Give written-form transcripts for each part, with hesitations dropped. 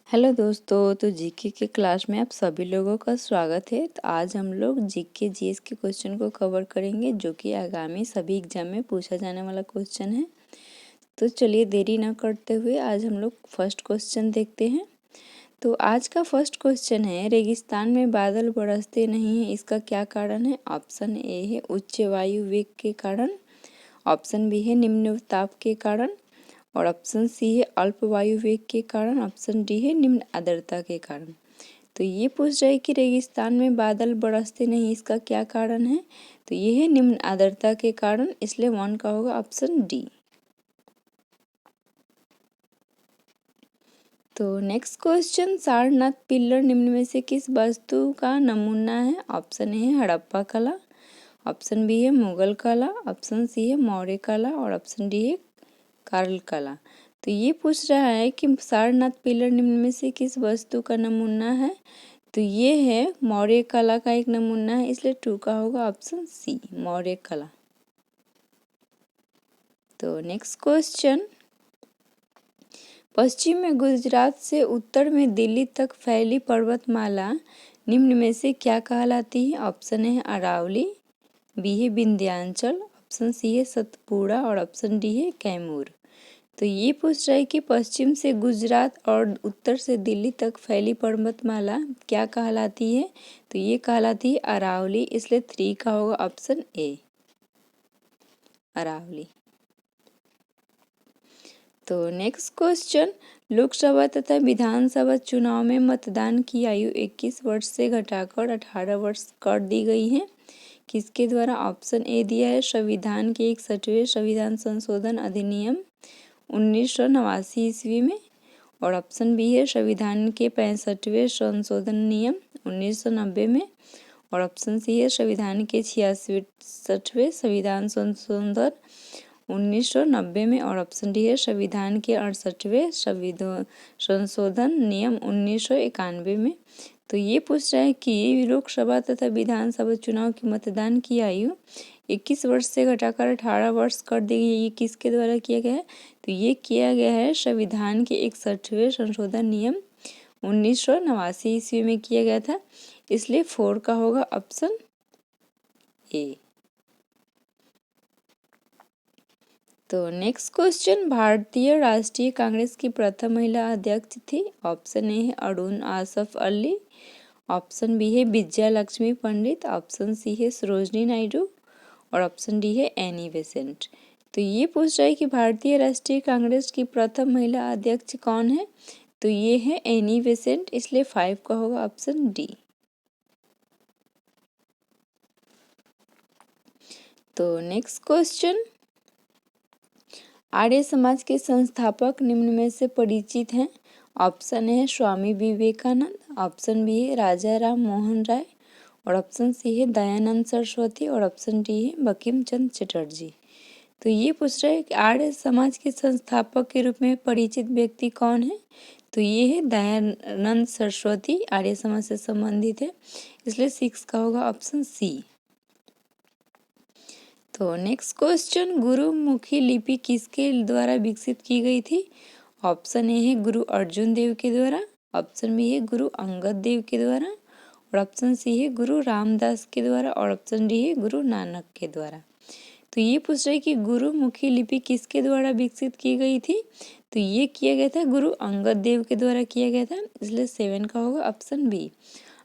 Hello दोस्तों, तो GK के क्लास में आप सभी लोगों का स्वागत है। तो आज हम लोग जीके जीएस के क्वेश्चन को कवर करेंगे, जो कि आगामी सभी एग्जाम में पूछा जाने वाला क्वेश्चन है। तो चलिए देरी ना करते हुए आज हम लोग फर्स्ट क्वेश्चन देखते हैं। तो आज का फर्स्ट क्वेश्चन है, रेगिस्तान में बादल बरसते नहीं हैं, इसका क्या कारण है? ऑप्शन ए है उच्च वायु वेग के कारण, ऑप्शन बी है निम्न ताप के कारण, और ऑप्शन सी है अल्प वायु वेग के कारण, ऑप्शन डी है निम्न आर्द्रता के कारण। तो ये पूछ रहा है कि रेगिस्तान में बादल बरसते नहीं, इसका क्या कारण है? तो ये है निम्न आर्द्रता के कारण, इसलिए 1 का होगा ऑप्शन डी। तो नेक्स्ट क्वेश्चन, सारनाथ पिल्लर निम्न में से किस वस्तु का नमूना है? ऑप्शन ए है हड़प्पा कला, ऑप्शन बी है मुगल कला, ऑप्शन सी है मौर्य कला, और ऑप्शन डी है कार्ल कला। तो ये पूछ रहा है कि सारनाथ पिलर निम्न में से किस वस्तु का नमूना है? तो ये है मौर्य कला का एक नमूना है, इसलिए 2 का होगा ऑप्शन सी, मौर्य कला। तो नेक्स्ट क्वेश्चन, पश्चिम में गुजरात से उत्तर में दिल्ली तक फैली पर्वतमाला निम्न में से क्या कहलाती है? ऑप्शन है अरावली, बी है विंध्याचल, ऑप्शन सी है सतपुड़ा, और ऑप्शन डी है कैमूर। तो ये पूछ रहा है कि पश्चिम से गुजरात और उत्तर से दिल्ली तक फैली पर्वतमाला क्या कहलाती है? तो ये कहलाती है अरावली, इसलिए 3 का होगा ऑप्शन ए, अरावली। तो नेक्स्ट क्वेश्चन, लोकसभा तथा विधानसभा चुनाव में मतदान की आयु 21 वर्ष से घटाकर 18 वर्ष कर दी गई है, किसके द्वारा? ऑप्शन ए दिया है संविधान के 61वें संविधान संशोधन अधिनियम 1989 ईस्वी में, और ऑप्शन बी है संविधान के 65वें संशोधन नियम 1990 में, और ऑप्शन सी है संविधान के 66वें संविधान संशोधन 1990 में, और ऑप्शन डी है संविधान के 68वें संविधान संशोधन नियम 1991 में। तो ये पूछ रहा है कि लोकसभा तथा विधानसभा चुनाव की मतदान की आयु 21 वर्ष से घटाकर 18 वर्ष कर दी गई, ये किसके द्वारा किया गया है? तो ये किया गया है संविधान के 61वें संशोधन नियम 1989 ईस्वी में किया गया था, इसलिए 4 का होगा ऑप्शन ए। तो नेक्स्ट क्वेश्चन, भारतीय राष्ट्रीय कांग्रेस की प्रथम महिला अध्यक्ष थी? ऑप्शन ए है अरुण आसफ अली, ऑप्शन बी है विजया लक्ष्मी पंडित, ऑप्शन सी है सरोजनी नायडू, और ऑप्शन डी है एनी बेसेंट। तो ये पूछ रहा है कि भारतीय राष्ट्रीय कांग्रेस की प्रथम महिला अध्यक्ष कौन है? तो ये है एनी बेसेंट, इसलिए 5 का होगा ऑप्शन डी। तो नेक्स्ट क्वेश्चन, आर्य समाज के संस्थापक निम्न में से परिचित हैं? ऑप्शन ए है स्वामी विवेकानंद, ऑप्शन बी है राजा राम मोहन राय, और ऑप्शन सी है दयानंद सरस्वती, और ऑप्शन डी है बंकिम चंद्र चटर्जी। तो ये पूछ रहा है कि आर्य समाज के संस्थापक के रूप में परिचित व्यक्ति कौन है? तो ये है दयानंद सरस्वती, आर्य समाज से संबंधित है, इसलिए 6 का होगा ऑप्शन सी। तो नेक्स्ट क्वेश्चन, गुरुमुखी लिपि किसके द्वारा विकसित की गई थी? ऑप्शन ए है गुरु अर्जुन देव के द्वारा, ऑप्शन बी है गुरु अंगद देव के द्वारा, और ऑप्शन सी है गुरु रामदास के द्वारा, और ऑप्शन डी है गुरु नानक के द्वारा। तो ये पूछ रहे कि गुरुमुखी लिपि किसके द्वारा विकसित की गई थी? तो ये किया गया था गुरु अंगद देव के द्वारा किया गया था, इसलिए 7 का होगा ऑप्शन बी।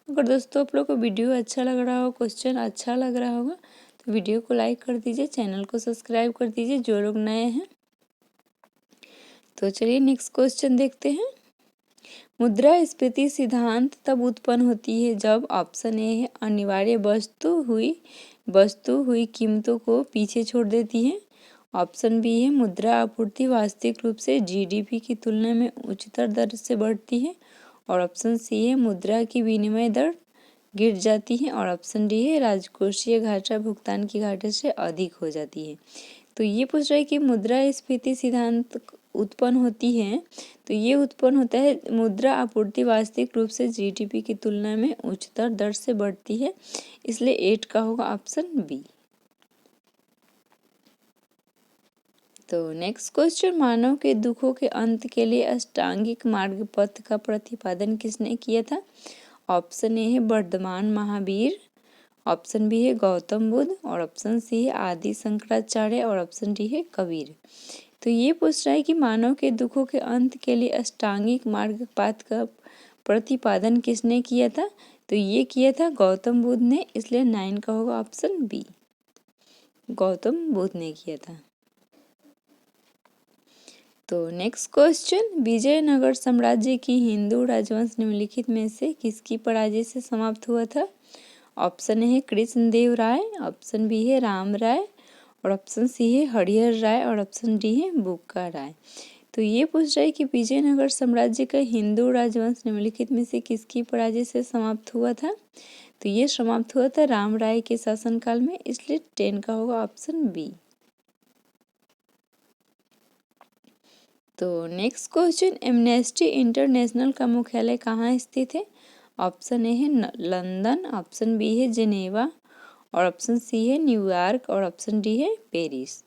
अगर दोस्तों आप लोग को वीडियो अच्छा लग रहा हो, क्वेश्चन अच्छा लग रहा होगा, तो वीडियो को लाइक कर दीजिए, चैनल को सब्सक्राइब कर दीजिए जो लोग नए हैं। तो चलिए नेक्स्ट क्वेश्चन देखते हैं, मुद्रास्फीति सिद्धांत तब उत्पन्न होती है जब, ऑप्शन ए है अनिवार्य वस्तु हुई कीमतों को पीछे छोड़ देती है, ऑप्शन बी है मुद्रा आपूर्ति वास्तविक रूप से जीडीपी की तुलना में उच्चतर दर से बढ़ती है, और ऑप्शन सी है मुद्रा की विनिमय दर गिर जाती है, और ऑप्शन डी है राजकोषीय घाटा भुगतान की घाटे से अधिक हो जाती है। तो ये पूछ रहा है कि मुद्रास्फीति सिद्धांत उत्पन्न होती है, तो ये उत्पन्न होता है मुद्रा आपूर्ति वास्तविक रूप से जीडीपी की तुलना में उच्चतर दर से बढ़ती है, इसलिए 8 का होगा ऑप्शन बी। तो नेक्स्ट क्वेश्चन, मानव के दुखों के अंत के लिए अष्टांगिक मार्ग पथ का प्रतिपादन किसने किया था? ऑप्शन ए है वर्धमान महावीर, ऑप्शन बी है गौतम बुद्ध, और ऑप्शन सी है आदि शंकराचार्य, और ऑप्शन डी है कबीर। तो ये पूछ रहा है कि मानव के दुखों के अंत के लिए अष्टांगिक मार्ग पथ का प्रतिपादन किसने किया था? तो ये किया था गौतम बुद्ध ने, इसलिए 9 का होगा ऑप्शन बी, गौतम बुद्ध ने किया था। तो नेक्स्ट क्वेश्चन, विजयनगर साम्राज्य की हिंदू राजवंश निम्नलिखित में से किसकी पराजय से समाप्त हुआ था? ऑप्शन ए है कृष्णदेव राय, ऑप्शन बी है राम राय, और ऑप्शन सी है हरिहर राय, और ऑप्शन डी है बुक्का राय। तो ये पूछ रहा है कि विजयनगर साम्राज्य का हिंदू राजवंश निम्नलिखित में से किसकी पराजय से समाप्त हुआ था? तो ये समाप्त हुआ था राम राय के शासनकाल में, इसलिए 10 का होगा ऑप्शन बी। तो नेक्स्ट क्वेश्चन, एमनेस्टी इंटरनेशनल का मुख्यालय कहाँ स्थित है? ऑप्शन ए है लंदन, ऑप्शन बी है जिनेवा, और ऑप्शन सी है न्यूयॉर्क, और ऑप्शन डी है पेरिस।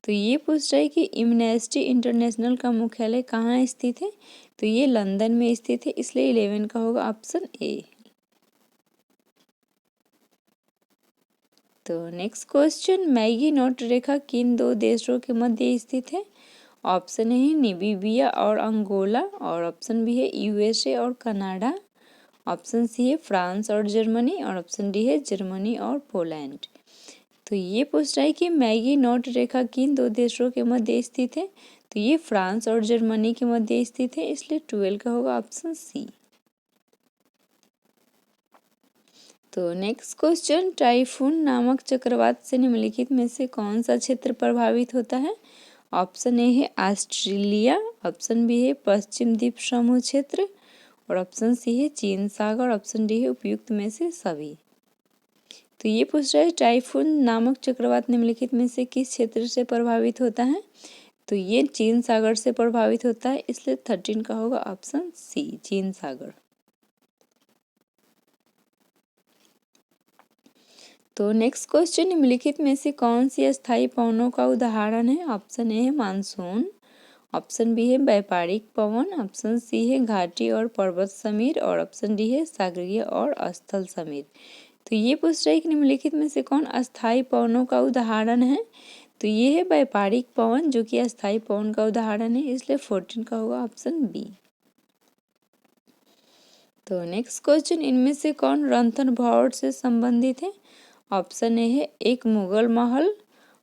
तो ये पूछ रहा है कि एमनेस्टी इंटरनेशनल का मुख्यालय कहाँ स्थित है? तो ये लंदन में स्थित है, इसलिए 11 का होगा ऑप्शन ए। तो नेक्स्ट क्वेश्चन, मैगी नोट रेखा किन दो देशों के मध्य स्थित है? ऑप्शन है नामीबिया और अंगोला, और ऑप्शन बी है यूएसए और कनाडा, ऑप्शन सी है फ्रांस और जर्मनी, और ऑप्शन डी है जर्मनी और पोलैंड। तो ये पूछ रहा है कि मैगी नोट रेखा किन दो देशों के मध्य स्थित है? तो ये फ्रांस और जर्मनी के मध्य स्थित है, इसलिए 12 का होगा ऑप्शन सी। तो नेक्स्ट क्वेश्चन, टाइफून नामक चक्रवात से निम्नलिखित में से कौन सा क्षेत्र प्रभावित होता है? ऑप्शन ए है ऑस्ट्रेलिया, ऑप्शन बी है पश्चिम द्वीप समूह क्षेत्र, और ऑप्शन सी है चीन सागर, ऑप्शन डी है उपयुक्त में से सभी। तो ये पूछ रहा है टाइफून नामक चक्रवात निम्नलिखित में से किस क्षेत्र से प्रभावित होता है? तो ये चीन सागर से प्रभावित होता है, इसलिए 13 का होगा ऑप्शन सी, चीन सागर। तो नेक्स्ट क्वेश्चन, निम्नलिखित में से कौन सी अस्थायी पवनों का उदाहरण है? ऑप्शन ए है मानसून, ऑप्शन बी है व्यापारिक पवन, ऑप्शन सी है घाटी और पर्वत समीर, और ऑप्शन डी है सागरीय और स्थल समीर। तो ये पूछ रहा है कि निम्नलिखित में से कौन अस्थायी पवनों का उदाहरण है? तो ये है व्यापारिक पवन, जो कि अस्थायी पवन का उदाहरण है, इसलिए 14 का होगा ऑप्शन बी। तो नेक्स्ट क्वेश्चन, इनमें से कौन रणथंभौर से संबंधित है? ऑप्शन ए है एक मुगल महल,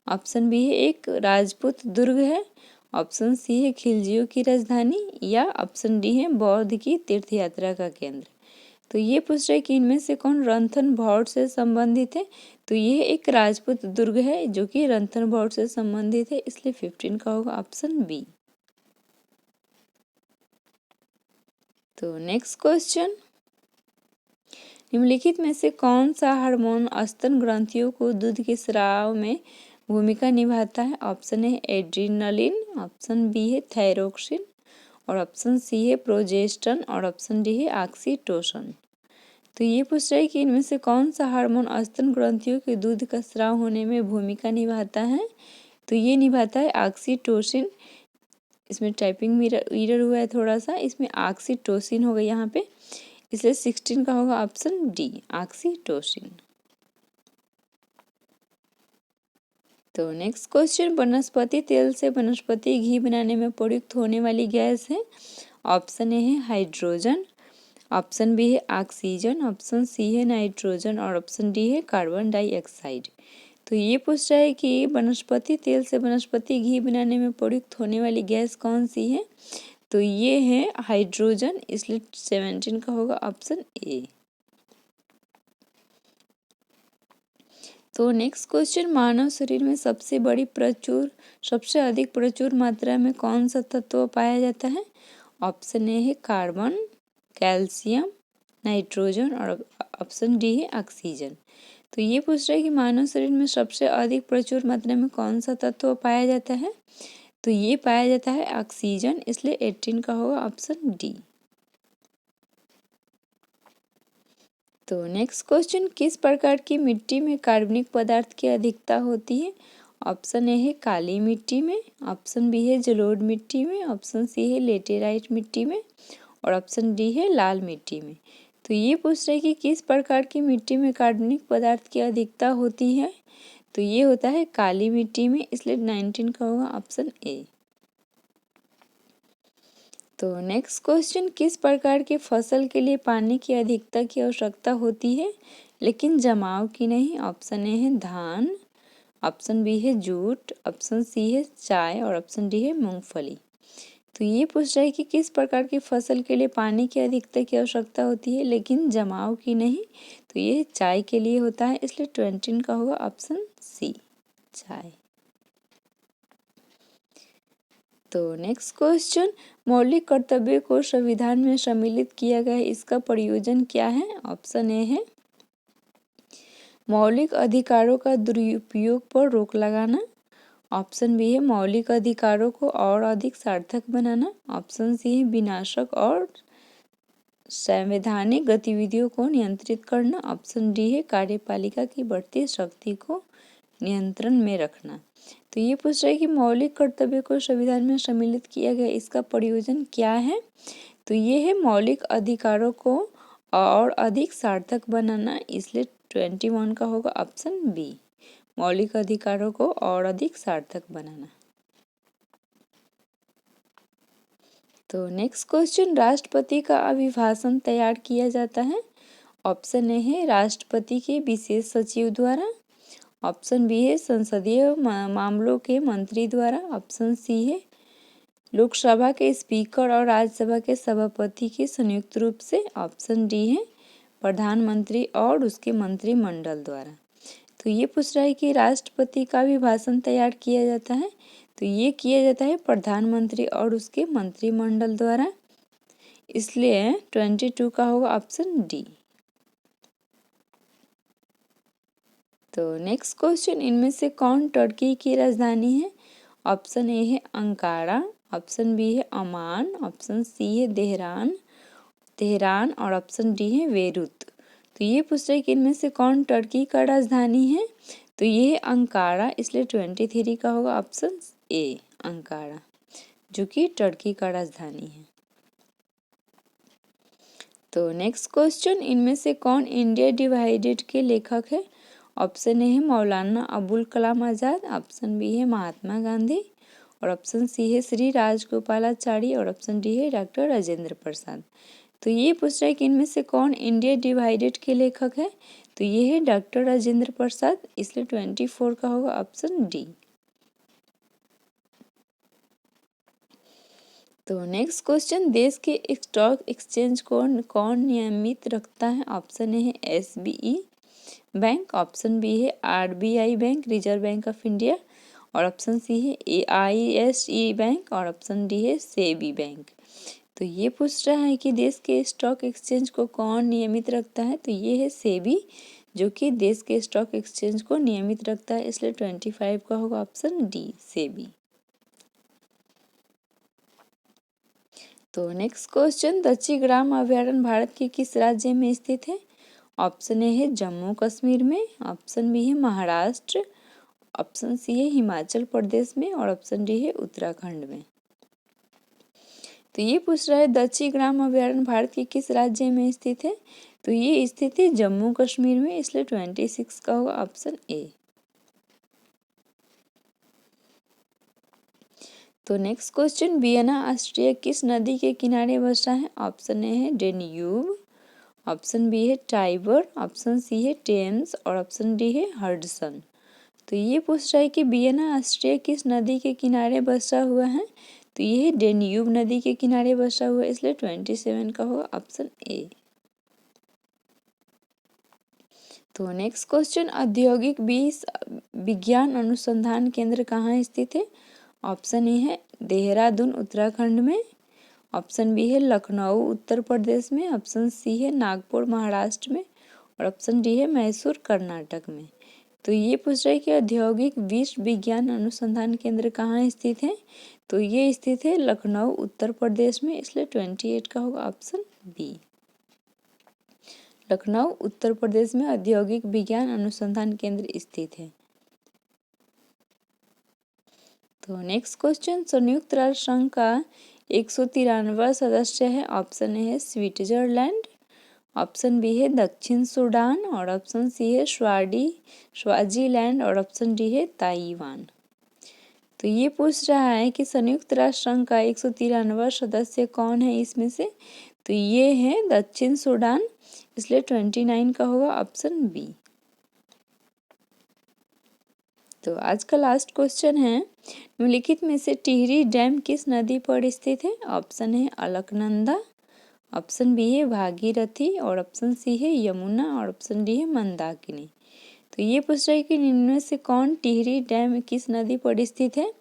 ऑप्शन बी है एक राजपूत दुर्ग है, ऑप्शन सी है खिलजियों की राजधानी, या ऑप्शन डी है बौद्ध की तीर्थ यात्रा का केंद्र। तो ये पूछ रहे कि इनमें से कौन रणथंभौर से संबंधित है? तो ये एक राजपूत दुर्ग है, जो कि रणथंभौर से संबंधित है, इसलिए 15 का होगा ऑप्शन बी। तो नेक्स्ट क्वेश्चन, निम्नलिखित में से कौन सा हार्मोन स्तन ग्रंथियों को दूध के स्राव में भूमिका निभाता है? ऑप्शन है एड्रिनलिन, ऑप्शन बी है थायरोक्सिन, और ऑप्शन सी है प्रोजेस्टेरोन, और ऑप्शन डी है ऑक्सीटोसिन। तो ये पूछ रहा है कि इनमें से कौन सा हार्मोन स्तन ग्रंथियों के दूध का स्राव होने में भूमिका निभाता है? तो ये निभाता है ऑक्सीटोसिन। इसमें टाइपिंग में एरर हुआ है थोड़ा सा, इसमें ऑक्सीटोसिन होगा यहाँ पे, इसलिए 16 का होगा ऑप्शन डी, ऑक्सीटोसिन। तो नेक्स्ट क्वेश्चन, वनस्पति तेल से वनस्पति घी बनाने में प्रयुक्त होने वाली गैस है? ऑप्शन ए है हाइड्रोजन, ऑप्शन बी है ऑक्सीजन, ऑप्शन सी है नाइट्रोजन, और ऑप्शन डी है कार्बन डाइऑक्साइड। तो ये पूछ रहा है कि वनस्पति तेल से वनस्पति घी बनाने में प्रयुक्त होने वाली गैस कौन सी है? तो ये है हाइड्रोजन, इसलिए 17 का होगा ऑप्शन ए। तो नेक्स्ट क्वेश्चन, मानव शरीर में सबसे अधिक प्रचुर मात्रा में कौन सा तत्व पाया जाता है? ऑप्शन ए है कार्बन, कैल्शियम, नाइट्रोजन, और ऑप्शन डी है ऑक्सीजन। तो ये पूछ रहा है कि मानव शरीर में सबसे अधिक प्रचुर मात्रा में कौन सा तत्व पाया जाता है? तो ये पाया जाता है ऑक्सीजन, इसलिए 18 का होगा ऑप्शन डी। तो नेक्स्ट क्वेश्चन, किस प्रकार की मिट्टी में कार्बनिक पदार्थ की अधिकता होती है? ऑप्शन ए है काली मिट्टी में, ऑप्शन बी है जलोढ़ मिट्टी में, ऑप्शन सी है लेटेराइट मिट्टी में और ऑप्शन डी है लाल मिट्टी में। तो ये पूछ रहे कि किस प्रकार की मिट्टी में कार्बनिक पदार्थ की अधिकता होती है। तो ये होता है काली मिट्टी में, इसलिए 19 का होगा ऑप्शन ए। तो नेक्स्ट क्वेश्चन, किस प्रकार की फसल के लिए पानी की अधिकता की आवश्यकता होती है लेकिन जमाव की नहीं। ऑप्शन ए है धान, ऑप्शन बी है जूट, ऑप्शन सी है चाय और ऑप्शन डी है मूंगफली। तो ये पूछ रहा है कि किस प्रकार की फसल के लिए पानी की अधिकता की आवश्यकता होती है लेकिन जमाव की नहीं। तो ये चाय के लिए होता है, इसलिए 20 का होगा ऑप्शन सी, चाय। तो नेक्स्ट क्वेश्चन, मौलिक कर्तव्य को संविधान में सम्मिलित किया गया है, इसका प्रयोजन क्या है। ऑप्शन ए है मौलिक अधिकारों का दुरुपयोग पर रोक लगाना, ऑप्शन बी है मौलिक अधिकारों को और अधिक सार्थक बनाना, ऑप्शन सी है विनाशक और संवैधानिक गतिविधियों को नियंत्रित करना, ऑप्शन डी है कार्यपालिका की बढ़ती शक्ति को नियंत्रण में रखना। तो ये पूछ रहा है कि मौलिक कर्तव्य को संविधान में सम्मिलित किया गया, इसका प्रयोजन क्या है। तो ये है मौलिक अधिकारों को और अधिक सार्थक बनाना, इसलिए 21 का होगा ऑप्शन बी, मौलिक अधिकारों को और अधिक सार्थक बनाना। तो नेक्स्ट क्वेश्चन, राष्ट्रपति का अभिभाषण तैयार किया जाता है। ऑप्शन ए है राष्ट्रपति के विशेष सचिव द्वारा, ऑप्शन बी है संसदीय मामलों के मंत्री द्वारा, ऑप्शन सी है लोकसभा के स्पीकर और राज्यसभा के सभापति के संयुक्त रूप से, ऑप्शन डी है प्रधानमंत्री और उसके मंत्रिमंडल द्वारा। तो ये पूछ रहा है कि राष्ट्रपति का भी भाषण तैयार किया जाता है, तो ये किया जाता है प्रधानमंत्री और उसके मंत्रिमंडल द्वारा, इसलिए 22 का होगा ऑप्शन डी। तो नेक्स्ट क्वेश्चन, इनमें से कौन टर्की की राजधानी है। ऑप्शन ए है अंकारा, ऑप्शन बी है अमान, ऑप्शन सी है तेहरान और ऑप्शन डी है बेरूत। तो ये पूछ रहे कि इनमें से कौन टर्की का राजधानी है। तो ये है अंकारा, इसलिए 23 का होगा ऑप्शन ए, अंकारा, जो कि टर्की का राजधानी है। तो नेक्स्ट क्वेश्चन, इनमें से कौन इंडिया डिवाइडेड के लेखक है। ऑप्शन ए है मौलाना अबुल कलाम आज़ाद, ऑप्शन बी है महात्मा गांधी और ऑप्शन सी है श्री राजगोपालाचारी और ऑप्शन डी है डॉक्टर राजेंद्र प्रसाद। तो ये पूछ रहा है कि इनमें से कौन इंडिया डिवाइडेड के लेखक है। तो ये है डॉक्टर राजेंद्र प्रसाद, इसलिए 24 का होगा ऑप्शन डी। तो नेक्स्ट क्वेश्चन, देश के स्टॉक एक्सचेंज को कौन नियमित रखता है। ऑप्शन ए है SBI बैंक, ऑप्शन बी है RBI bank, reserve bank of India और ऑप्शन सी है AISE बैंक और ऑप्शन डी है सेबी बैंक। तो ये पूछ रहा है कि देश के स्टॉक एक्सचेंज को कौन नियमित रखता है। तो ये है सेबी, जो कि देश के स्टॉक एक्सचेंज को नियमित रखता है, इसलिए 25 का होगा ऑप्शन डी, सेबी। तो नेक्स्ट क्वेश्चन, दक्षिण ग्राम अभयारण्य भारत के किस राज्य में स्थित है। ऑप्शन ए है जम्मू कश्मीर में, ऑप्शन बी है महाराष्ट्र, ऑप्शन सी है हिमाचल प्रदेश में और ऑप्शन डी है उत्तराखंड में। तो ये पूछ रहा है दक्षिण ग्राम अभयारण्य भारत के किस राज्य में स्थित है। तो ये स्थित है जम्मू कश्मीर में, इसलिए 26 का होगा ऑप्शन ए। तो नेक्स्ट क्वेश्चन, वियना ऑस्ट्रिया किस नदी के किनारे बसा है। ऑप्शन ए है डेन्यूब, ऑप्शन बी है टाइबर, ऑप्शन सी है टेम्स और ऑप्शन डी है हडसन। तो ये पूछ रहा है कि वियना ऑस्ट्रिया किस नदी के किनारे बसा हुआ है। तो ये है डेन्यूब नदी के किनारे बसा हुआ है, इसलिए 27 का होगा ऑप्शन ए। तो नेक्स्ट क्वेश्चन, औद्योगिक विज्ञान अनुसंधान केंद्र कहाँ स्थित है। ऑप्शन ए है देहरादून उत्तराखंड में, ऑप्शन बी है लखनऊ उत्तर प्रदेश में, ऑप्शन सी है नागपुर महाराष्ट्र में और ऑप्शन डी है मैसूर कर्नाटक में। तो ये पूछ रहा है कि औद्योगिक विज्ञान अनुसंधान केंद्र कहाँ स्थित है। तो ये स्थित है लखनऊ उत्तर प्रदेश में, इसलिए 28 का होगा ऑप्शन बी, लखनऊ उत्तर प्रदेश में औद्योगिक विज्ञान अनुसंधान केंद्र स्थित है। तो नेक्स्ट क्वेश्चन, संयुक्त राष्ट्र संघ का 193वां सदस्य है। ऑप्शन ए है स्विट्जरलैंड, ऑप्शन बी है दक्षिण सूडान और ऑप्शन सी है स्वाजीलैंड और ऑप्शन डी है ताइवान। तो ये पूछ रहा है कि संयुक्त राष्ट्र संघ का 193वां सदस्य कौन है इसमें से, तो ये है दक्षिण सूडान, इसलिए 29 का होगा ऑप्शन बी। तो आज का लास्ट क्वेश्चन है, निम्नलिखित में से टिहरी डैम किस नदी पर स्थित है। ऑप्शन है अलकनंदा, ऑप्शन बी है भागीरथी और ऑप्शन सी है यमुना और ऑप्शन डी है मंदाकिनी। तो ये पूछ रहा है कि निम्न में से कौन टिहरी डैम किस नदी पर स्थित है,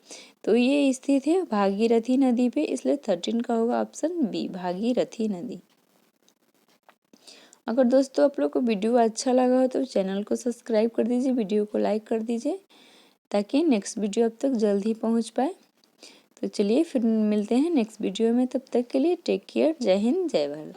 तो ये स्थित है भागीरथी नदी पे, इसलिए 13 का होगा ऑप्शन बी भागीरथी नदी। अगर दोस्तों आप लोग को वीडियो अच्छा लगा हो तो चैनल को सब्सक्राइब कर दीजिए, वीडियो को लाइक कर दीजिए ताकि नेक्स्ट वीडियो अब तक जल्द ही पहुंच पाए। तो चलिए फिर मिलते हैं नेक्स्ट वीडियो में, तब तक के लिए टेक केयर, जय हिंद जय भारत।